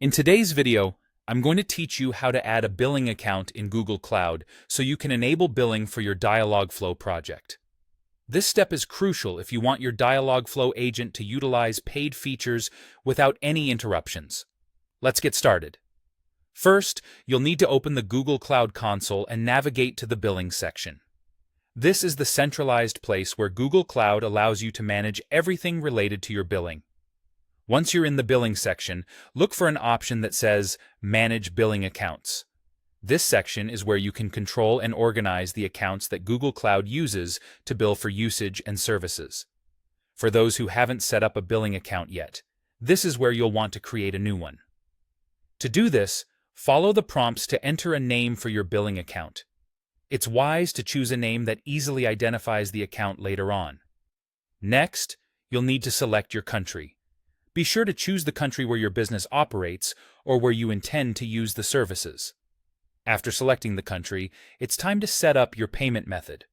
In today's video, I'm going to teach you how to add a billing account in Google Cloud so you can enable billing for your Dialogflow project. This step is crucial if you want your Dialogflow agent to utilize paid features without any interruptions. Let's get started. First, you'll need to open the Google Cloud console and navigate to the billing section. This is the centralized place where Google Cloud allows you to manage everything related to your billing. Once you're in the billing section, look for an option that says Manage Billing Accounts. This section is where you can control and organize the accounts that Google Cloud uses to bill for usage and services. For those who haven't set up a billing account yet, this is where you'll want to create a new one. To do this, follow the prompts to enter a name for your billing account. It's wise to choose a name that easily identifies the account later on. Next, you'll need to select your country. Be sure to choose the country where your business operates or where you intend to use the services. After selecting the country, it's time to set up your payment method.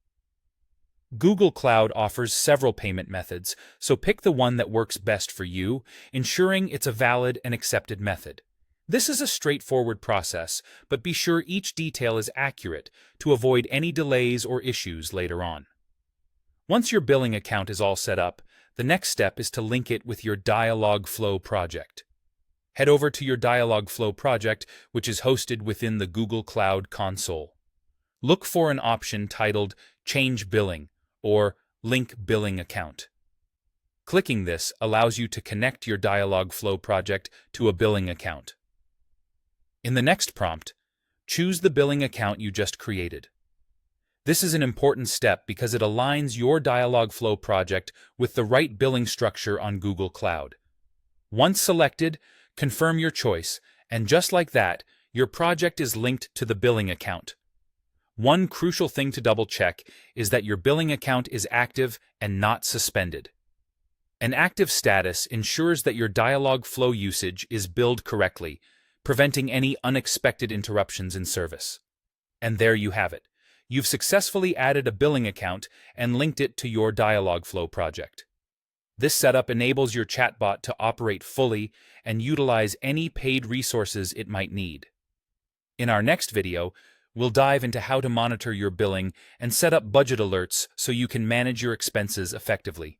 Google Cloud offers several payment methods, so pick the one that works best for you, ensuring it's a valid and accepted method. This is a straightforward process, but be sure each detail is accurate to avoid any delays or issues later on. Once your billing account is all set up, the next step is to link it with your Dialogflow project. Head over to your Dialogflow project, which is hosted within the Google Cloud console. Look for an option titled Change Billing or Link Billing Account. Clicking this allows you to connect your Dialogflow project to a billing account. In the next prompt, choose the billing account you just created. This is an important step because it aligns your Dialogflow project with the right billing structure on Google Cloud. Once selected, confirm your choice, and just like that, your project is linked to the billing account. One crucial thing to double-check is that your billing account is active and not suspended. An active status ensures that your Dialogflow usage is billed correctly, preventing any unexpected interruptions in service. And there you have it. You've successfully added a billing account and linked it to your Dialogflow project. This setup enables your chatbot to operate fully and utilize any paid resources it might need. In our next video, we'll dive into how to monitor your billing and set up budget alerts so you can manage your expenses effectively.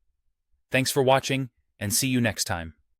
Thanks for watching, and see you next time.